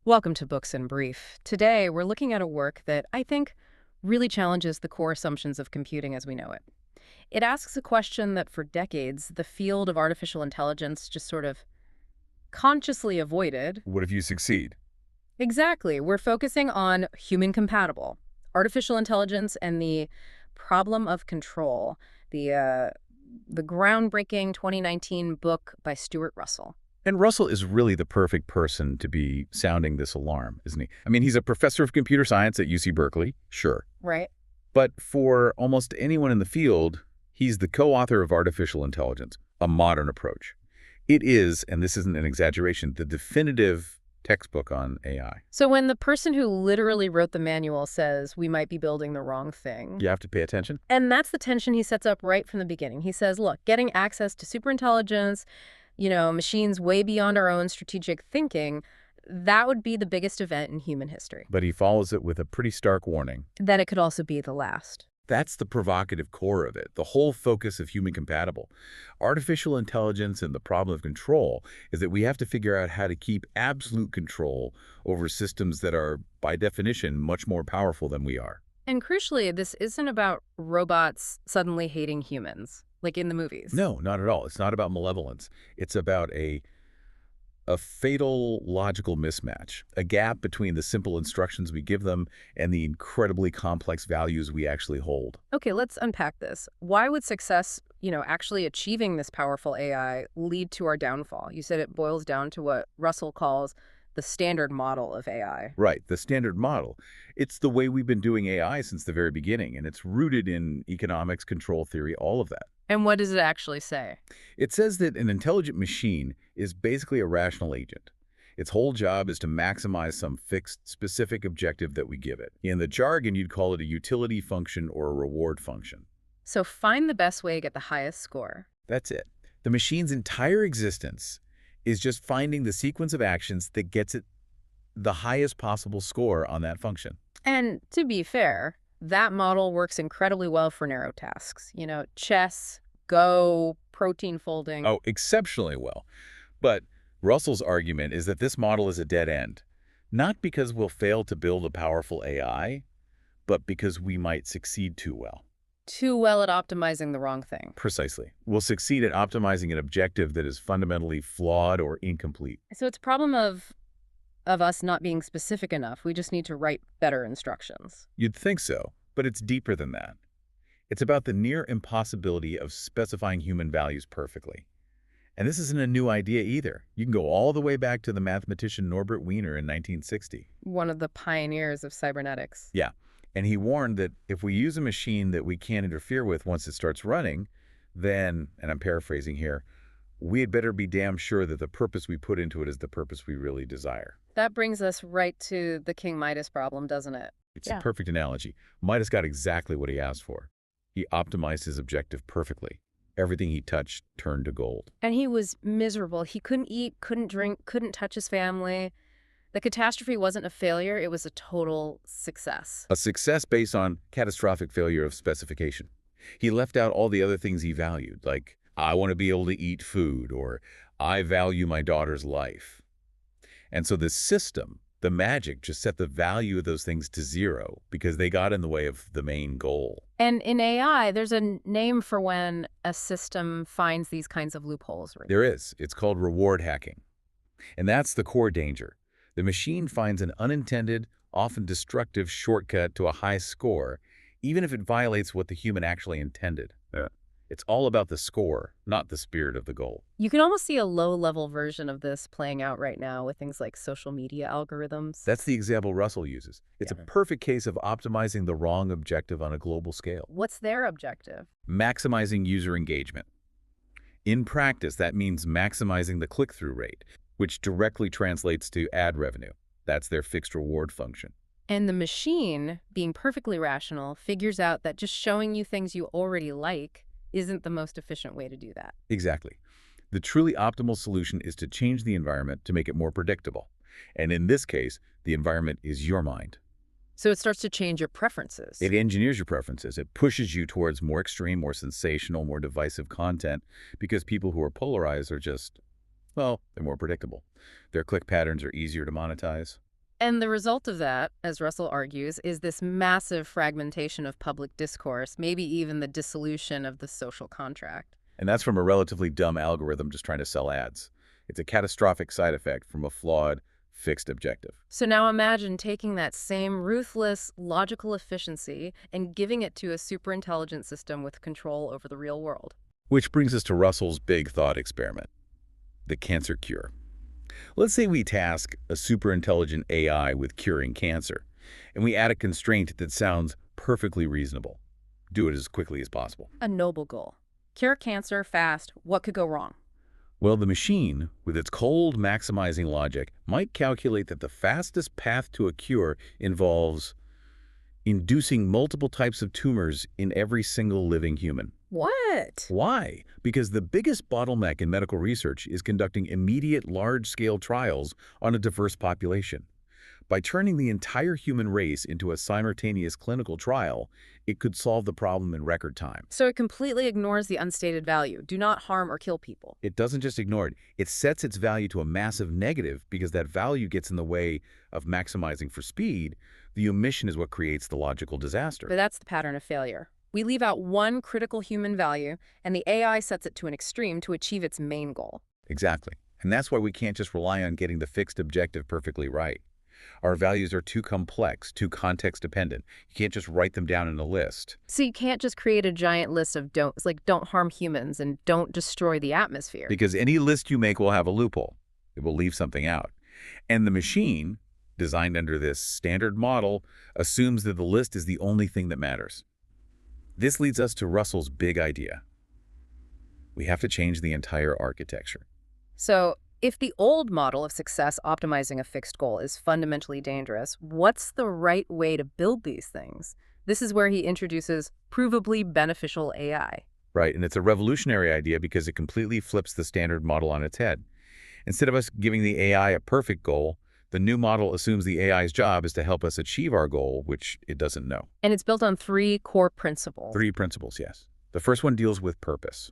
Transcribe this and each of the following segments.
Welcome to Books in Brief. Today, we're looking at a work that I think really challenges the core assumptions of computing as we know it. It asks a question that for decades, the field of artificial intelligence just sort of consciously avoided. What if you succeed? Exactly. We're focusing on human compatible, artificial intelligence and the problem of control, the, uh, the groundbreaking 2019 book by Stuart Russell. And Russell is really the perfect person to be sounding this alarm, isn't he? I mean, he's a professor of computer science at UC Berkeley, sure. Right. But for almost anyone in the field, he's the co-author of Artificial Intelligence, a modern approach. It is, and this isn't an exaggeration, the definitive textbook on AI. So when the person who literally wrote the manual says we might be building the wrong thing, You have to pay attention. and that's the tension he sets up right from the beginning. He says, look, getting access to superintelligence, machines way beyond our own strategic thinking, that would be the biggest event in human history. But he follows it with a pretty stark warning. That it could also be the last. That's the provocative core of it, the whole focus of human compatible. Artificial intelligence and the problem of control is that we have to figure out how to keep absolute control over systems that are, by definition, much more powerful than we are. And crucially, this isn't about robots suddenly hating humans, like in the movies. No, not at all. It's not about malevolence. It's about a fatal logical mismatch, a gap between the simple instructions we give them and the incredibly complex values we actually hold. Okay, let's unpack this. Why would success, actually achieving this powerful AI lead to our downfall? You said it boils down to what Russell calls the standard model of AI. Right, the standard model. It's the way we've been doing AI since the very beginning, and it's rooted in economics, control theory, all of that. And what does it actually say? It says that an intelligent machine is basically a rational agent. Its whole job is to maximize some fixed, specific objective that we give it. In the jargon, you'd call it a utility function or a reward function. So find the best way to get the highest score. That's it. The machine's entire existence is just finding the sequence of actions that gets it the highest possible score on that function. And to be fair, that model works incredibly well for narrow tasks. Chess, Go, protein folding. Oh, exceptionally well. But Russell's argument is that this model is a dead end, not because we'll fail to build a powerful AI, but because we might succeed too well. Too well at optimizing the wrong thing. Precisely. We'll succeed at optimizing an objective that is fundamentally flawed or incomplete. So it's a problem of us not being specific enough. We just need to write better instructions. You'd think so, but it's deeper than that. It's about the near impossibility of specifying human values perfectly. And this isn't a new idea either. You can go all the way back to the mathematician Norbert Wiener in 1960. One of the pioneers of cybernetics. Yeah, and he warned that if we use a machine that we can't interfere with once it starts running, then, and I'm paraphrasing here, we had better be damn sure that the purpose we put into it is the purpose we really desire. That brings us right to the King Midas problem, doesn't it? It's a perfect analogy. Midas got exactly what he asked for. He optimized his objective perfectly. Everything he touched turned to gold. And he was miserable. He couldn't eat, couldn't drink, couldn't touch his family. The catastrophe wasn't a failure, it was a total success. A success based on catastrophic failure of specification. He left out all the other things he valued, like, I want to be able to eat food, or I value my daughter's life. And so the system, the magic, just set the value of those things to zero because they got in the way of the main goal. And in AI, there's a name for when a system finds these kinds of loopholes. Right? There is. It's called reward hacking. And that's the core danger. The machine finds an unintended, often destructive shortcut to a high score, even if it violates what the human actually intended. It's all about the score, not the spirit of the goal. You can almost see a low-level version of this playing out right now with things like social media algorithms. That's the example Russell uses. It's a perfect case of optimizing the wrong objective on a global scale. What's their objective? Maximizing user engagement. In practice, that means maximizing the click-through rate, which directly translates to ad revenue. That's their fixed reward function. And the machine, being perfectly rational, figures out that just showing you things you already like isn't the most efficient way to do that. Exactly. The truly optimal solution is to change the environment to make it more predictable. And in this case, the environment is your mind. So it starts to change your preferences. It engineers your preferences. It pushes you towards more extreme, more sensational, more divisive content because people who are polarized are just, well, they're more predictable. Their click patterns are easier to monetize. And the result of that, as Russell argues, is this massive fragmentation of public discourse, maybe even the dissolution of the social contract. And that's from a relatively dumb algorithm just trying to sell ads. It's a catastrophic side effect from a flawed, fixed objective. So now imagine taking that same ruthless, logical efficiency and giving it to a superintelligent system with control over the real world. Which brings us to Russell's big thought experiment, the cancer cure. Let's say we task a superintelligent AI with curing cancer, and we add a constraint that sounds perfectly reasonable. Do it as quickly as possible. A noble goal. Cure cancer fast. What could go wrong? Well, the machine, with its cold maximizing logic, might calculate that the fastest path to a cure involves inducing multiple types of tumors in every single living human. What? Why? Because the biggest bottleneck in medical research is conducting immediate large-scale trials on a diverse population. By turning the entire human race into a simultaneous clinical trial, it could solve the problem in record time. So it completely ignores the unstated value. Do not harm or kill people. It doesn't just ignore it, it sets its value to a massive negative because that value gets in the way of maximizing for speed. The omission is what creates the logical disaster. But that's the pattern of failure. We leave out one critical human value, and the AI sets it to an extreme to achieve its main goal. Exactly. And that's why we can't just rely on getting the fixed objective perfectly right. Our values are too complex, too context-dependent. You can't just write them down in a list. So you can't just create a giant list of don'ts, like don't harm humans and don't destroy the atmosphere. Because any list you make will have a loophole. It will leave something out. And the machine, designed under this standard model, assumes that the list is the only thing that matters. This leads us to Russell's big idea. We have to change the entire architecture. So if the old model of success optimizing a fixed goal is fundamentally dangerous, what's the right way to build these things? This is where he introduces provably beneficial AI. Right, and it's a revolutionary idea because it completely flips the standard model on its head. Instead of us giving the AI a perfect goal, the new model assumes the AI's job is to help us achieve our goal, which it doesn't know. And it's built on three core principles. Three principles, yes. The first one deals with purpose.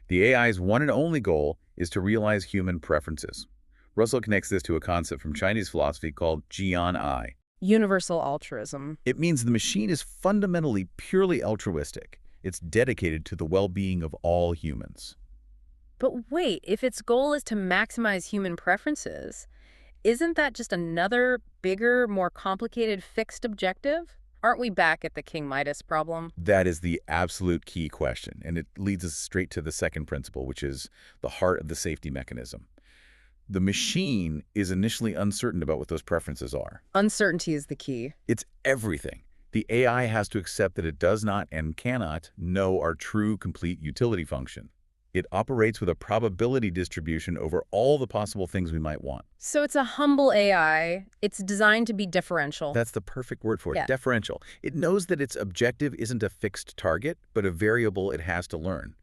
The AI's one and only goal is to realize human preferences. Russell connects this to a concept from Chinese philosophy called Jian-I. Universal altruism. It means the machine is fundamentally purely altruistic. It's dedicated to the well-being of all humans. But wait, if its goal is to maximize human preferences, isn't that just another bigger, more complicated fixed objective? Aren't we back at the King Midas problem? That is the absolute key question, and it leads us straight to the second principle, which is the heart of the safety mechanism. The machine is initially uncertain about what those preferences are. Uncertainty is the key. It's everything. The AI has to accept that it does not and cannot know our true, complete utility function. It operates with a probability distribution over all the possible things we might want. So it's a humble AI. It's designed to be differential. That's the perfect word for it, Yeah. deferential. It knows that its objective isn't a fixed target, but a variable it has to learn.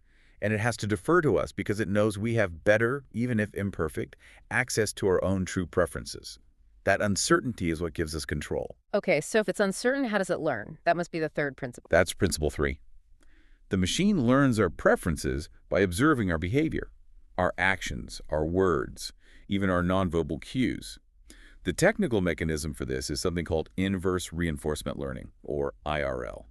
And it has to defer to us because it knows we have better, even if imperfect, access to our own true preferences. That uncertainty is what gives us control. Okay, so if it's uncertain, how does it learn? That must be the third principle. That's principle 3. The machine learns our preferences by observing our behavior, our actions, our words, even our nonverbal cues. The technical mechanism for this is something called inverse reinforcement learning, or IRL.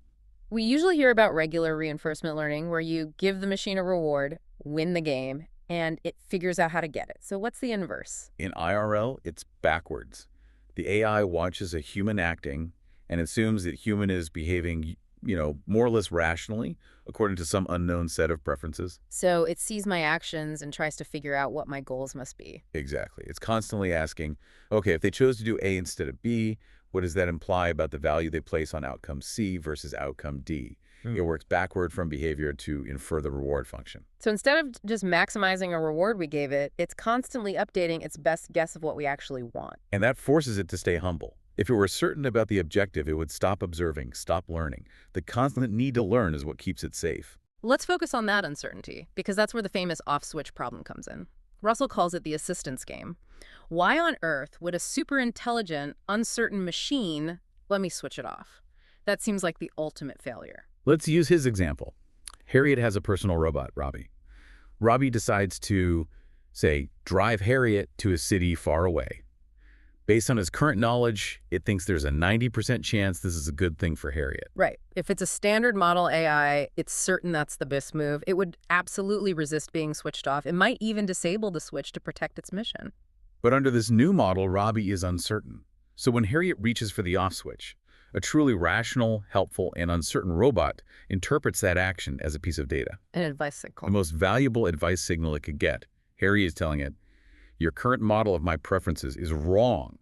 We usually hear about regular reinforcement learning where you give the machine a reward, win the game, and it figures out how to get it. So what's the inverse? In IRL, it's backwards. The AI watches a human acting and assumes that human is behaving, more or less rationally according to some unknown set of preferences. So it sees my actions and tries to figure out what my goals must be. Exactly. It's constantly asking, okay, if they chose to do A instead of B, what does that imply about the value they place on outcome C versus outcome D? It works backward from behavior to infer the reward function. So instead of just maximizing a reward we gave it, it's constantly updating its best guess of what we actually want. And that forces it to stay humble. If it were certain about the objective, it would stop observing, stop learning. The constant need to learn is what keeps it safe. Let's focus on that uncertainty, because that's where the famous off-switch problem comes in. Russell calls it the assistance game. Why on earth would a super intelligent, uncertain machine let me switch it off? That seems like the ultimate failure. Let's use his example. Harriet has a personal robot, Robbie. Robbie decides to, say, drive Harriet to a city far away. Based on his current knowledge, it thinks there's a 90% chance this is a good thing for Harriet. Right. If it's a standard model AI, it's certain that's the best move. It would absolutely resist being switched off. It might even disable the switch to protect its mission. But under this new model, Robbie is uncertain. So when Harriet reaches for the off switch, a truly rational, helpful, and uncertain robot interprets that action as a piece of data. An advice The signal. most valuable advice signal it could get. Harry is telling it, your current model of my preferences is wrong.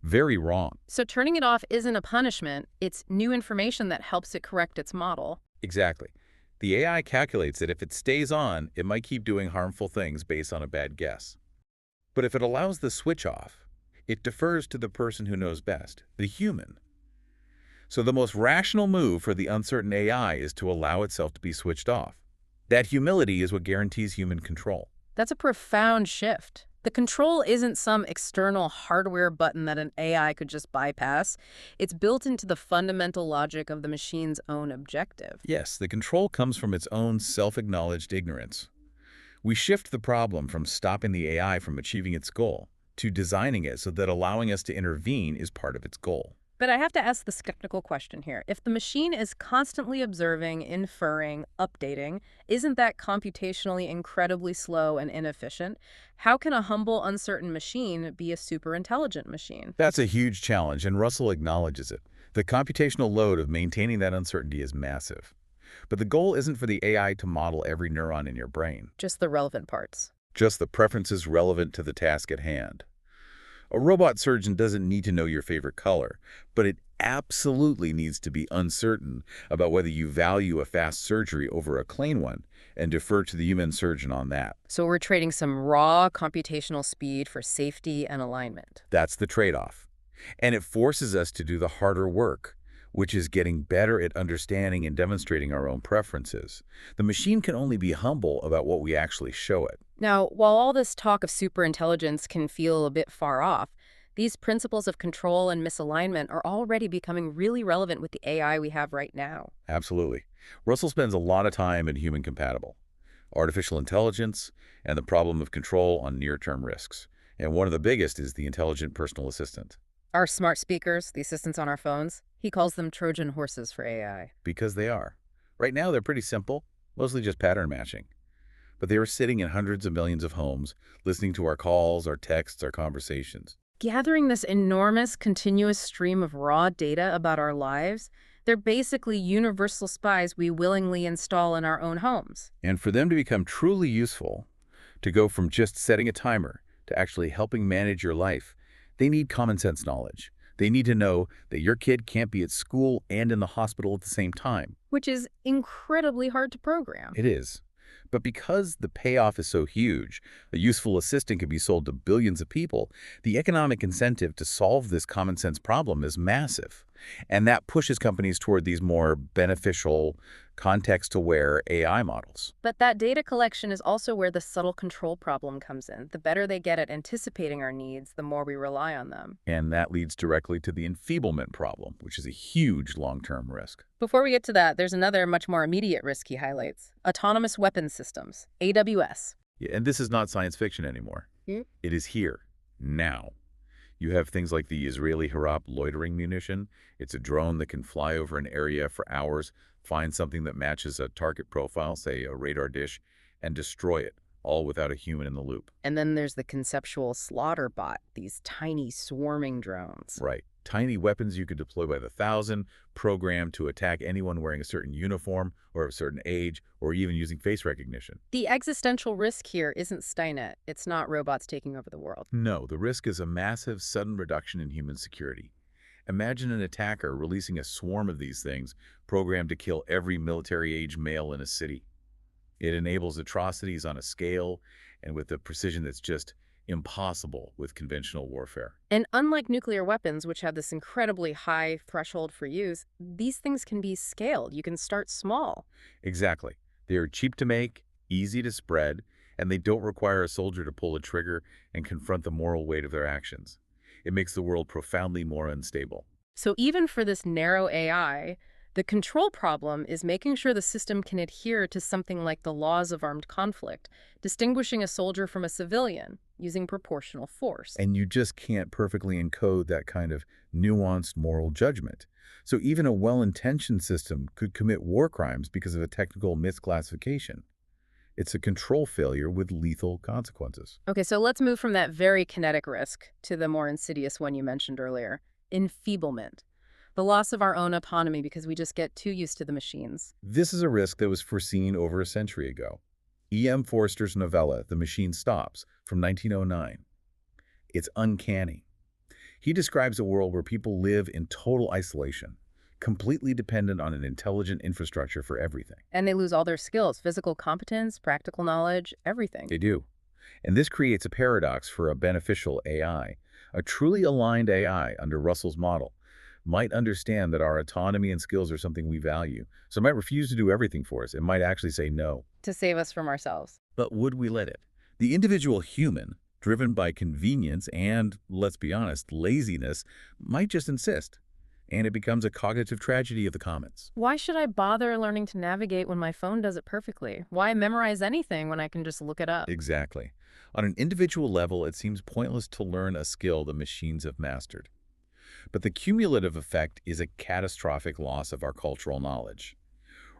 Very wrong. So turning it off isn't a punishment. It's new information that helps it correct its model. Exactly. The AI calculates that if it stays on, it might keep doing harmful things based on a bad guess. But if it allows the switch off, it defers to the person who knows best, the human. So the most rational move for the uncertain AI is to allow itself to be switched off. That humility is what guarantees human control. That's a profound shift. The control isn't some external hardware button that an AI could just bypass. It's built into the fundamental logic of the machine's own objective. Yes, the control comes from its own self-acknowledged ignorance. We shift the problem from stopping the AI from achieving its goal to designing it so that allowing us to intervene is part of its goal. But I have to ask the skeptical question here. If the machine is constantly observing, inferring, updating, isn't that computationally incredibly slow and inefficient? How can a humble, uncertain machine be a superintelligent machine? That's a huge challenge, and Russell acknowledges it. The computational load of maintaining that uncertainty is massive. But the goal isn't for the AI to model every neuron in your brain, Just the relevant parts. just the preferences relevant to the task at hand. A robot surgeon doesn't need to know your favorite color, but it absolutely needs to be uncertain about whether you value a fast surgery over a clean one and defer to the human surgeon on that. So we're trading some raw computational speed for safety and alignment. That's the trade-off. And it forces us to do the harder work, which is getting better at understanding and demonstrating our own preferences. The machine can only be humble about what we actually show it. Now, while all this talk of superintelligence can feel a bit far off, these principles of control and misalignment are already becoming really relevant with the AI we have right now. Absolutely. Russell spends a lot of time in human compatible, artificial intelligence, and the problem of control on near-term risks. And one of the biggest is the intelligent personal assistant. Our smart speakers, the assistants on our phones, he calls them Trojan horses for AI. Because they are. Right now, they're pretty simple, mostly just pattern matching. But they are sitting in hundreds of millions of homes, listening to our calls, our texts, our conversations. Gathering this enormous, continuous stream of raw data about our lives, they're basically universal spies we willingly install in our own homes. And for them to become truly useful, to go from just setting a timer to actually helping manage your life, they need common sense knowledge. They need to know that your kid can't be at school and in the hospital at the same time. Which is incredibly hard to program. It is. But because the payoff is so huge, a useful assistant can be sold to billions of people, the economic incentive to solve this common sense problem is massive. And that pushes companies toward these more beneficial, context-aware AI models. But that data collection is also where the subtle control problem comes in. The better they get at anticipating our needs, the more we rely on them. And that leads directly to the enfeeblement problem, which is a huge long-term risk. Before we get to that, there's another much more immediate risk he highlights. Autonomous weapons systems, AWS. Yeah, and this is not science fiction anymore. It is here, now. You have things like the Israeli Harap loitering munition. It's a drone that can fly over an area for hours, find something that matches a target profile, say a radar dish, and destroy it, all without a human in the loop. And then there's the conceptual slaughter bot, these tiny swarming drones. Right. Tiny weapons you could deploy by the thousand, programmed to attack anyone wearing a certain uniform or of a certain age, or even using face recognition. The existential risk here isn't Skynet. It's not robots taking over the world. No, the risk is a massive, sudden reduction in human security. Imagine an attacker releasing a swarm of these things programmed to kill every military-age male in a city. It enables atrocities on a scale and with a precision that's just impossible with conventional warfare. And unlike nuclear weapons, which have this incredibly high threshold for use, these things can be scaled. You can start small. Exactly. They are cheap to make, easy to spread, and they don't require a soldier to pull a trigger and confront the moral weight of their actions. It makes the world profoundly more unstable. So even for this narrow AI, the control problem is making sure the system can adhere to something like the laws of armed conflict, distinguishing a soldier from a civilian. using proportional force. And you just can't perfectly encode that kind of nuanced moral judgment. So even a well-intentioned system could commit war crimes because of a technical misclassification. It's a control failure with lethal consequences. Okay, so let's move from that very kinetic risk to the more insidious one you mentioned earlier, enfeeblement. The loss of our own autonomy because we just get too used to the machines. This is a risk that was foreseen over a century ago. E.M. Forster's novella, The Machine Stops, from 1909. It's uncanny. He describes a world where people live in total isolation, completely dependent on an intelligent infrastructure for everything. And they lose all their skills, physical competence, practical knowledge, everything. They do. And this creates a paradox for a beneficial AI. A truly aligned AI, under Russell's model, might understand that our autonomy and skills are something we value, so it might refuse to do everything for us. It might actually say no. To save us from ourselves. But would we let it? The individual human, driven by convenience and, let's be honest, laziness, might just insist. And it becomes a cognitive tragedy of the commons. Why should I bother learning to navigate when my phone does it perfectly? Why memorize anything when I can just look it up? Exactly. On an individual level, it seems pointless to learn a skill the machines have mastered. But the cumulative effect is a catastrophic loss of our cultural knowledge.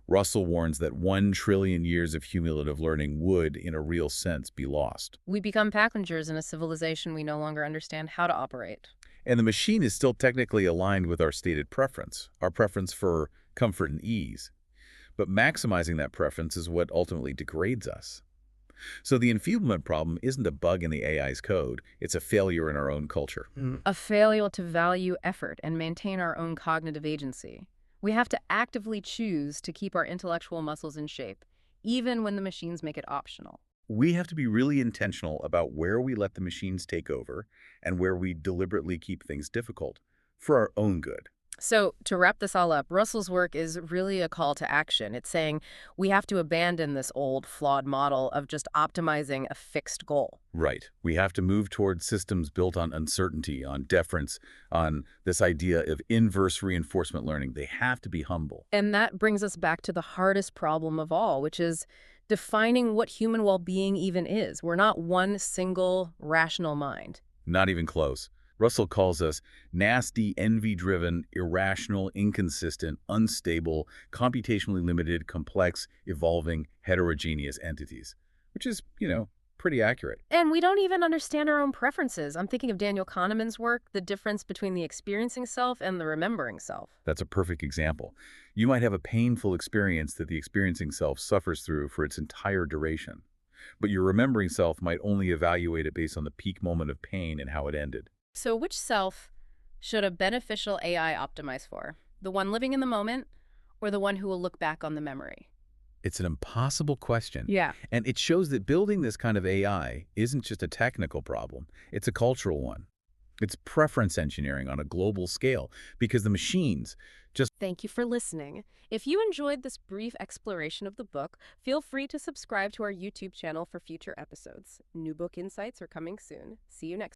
Russell warns that 1 trillion years of cumulative learning would, in a real sense, be lost. We become passengers in a civilization we no longer understand how to operate. And the machine is still technically aligned with our stated preference, our preference for comfort and ease. But maximizing that preference is what ultimately degrades us. So the enfeeblement problem isn't a bug in the AI's code, it's a failure in our own culture. A failure to value effort and maintain our own cognitive agency. We have to actively choose to keep our intellectual muscles in shape, even when the machines make it optional. We have to be really intentional about where we let the machines take over and where we deliberately keep things difficult for our own good. So, to wrap this all up, Russell's work is really a call to action. It's saying we have to abandon this old, flawed model of just optimizing a fixed goal. Right. We have to move towards systems built on uncertainty, on deference, on this idea of inverse reinforcement learning. They have to be humble. And that brings us back to the hardest problem of all, which is defining what human well-being even is. We're not one single rational mind. Not even close. Russell calls us nasty, envy-driven, irrational, inconsistent, unstable, computationally limited, complex, evolving, heterogeneous entities, which is, pretty accurate. And we don't even understand our own preferences. I'm thinking of Daniel Kahneman's work, the difference between the experiencing self and the remembering self. That's a perfect example. You might have a painful experience that the experiencing self suffers through for its entire duration, but your remembering self might only evaluate it based on the peak moment of pain and how it ended. So which self should a beneficial AI optimize for? The one living in the moment or the one who will look back on the memory? It's an impossible question. Yeah. And it shows that building this kind of AI isn't just a technical problem, it's a cultural one. It's preference engineering on a global scale because the machines just Thank you for listening. If you enjoyed this brief exploration of the book, feel free to subscribe to our YouTube channel for future episodes. New book insights are coming soon. See you next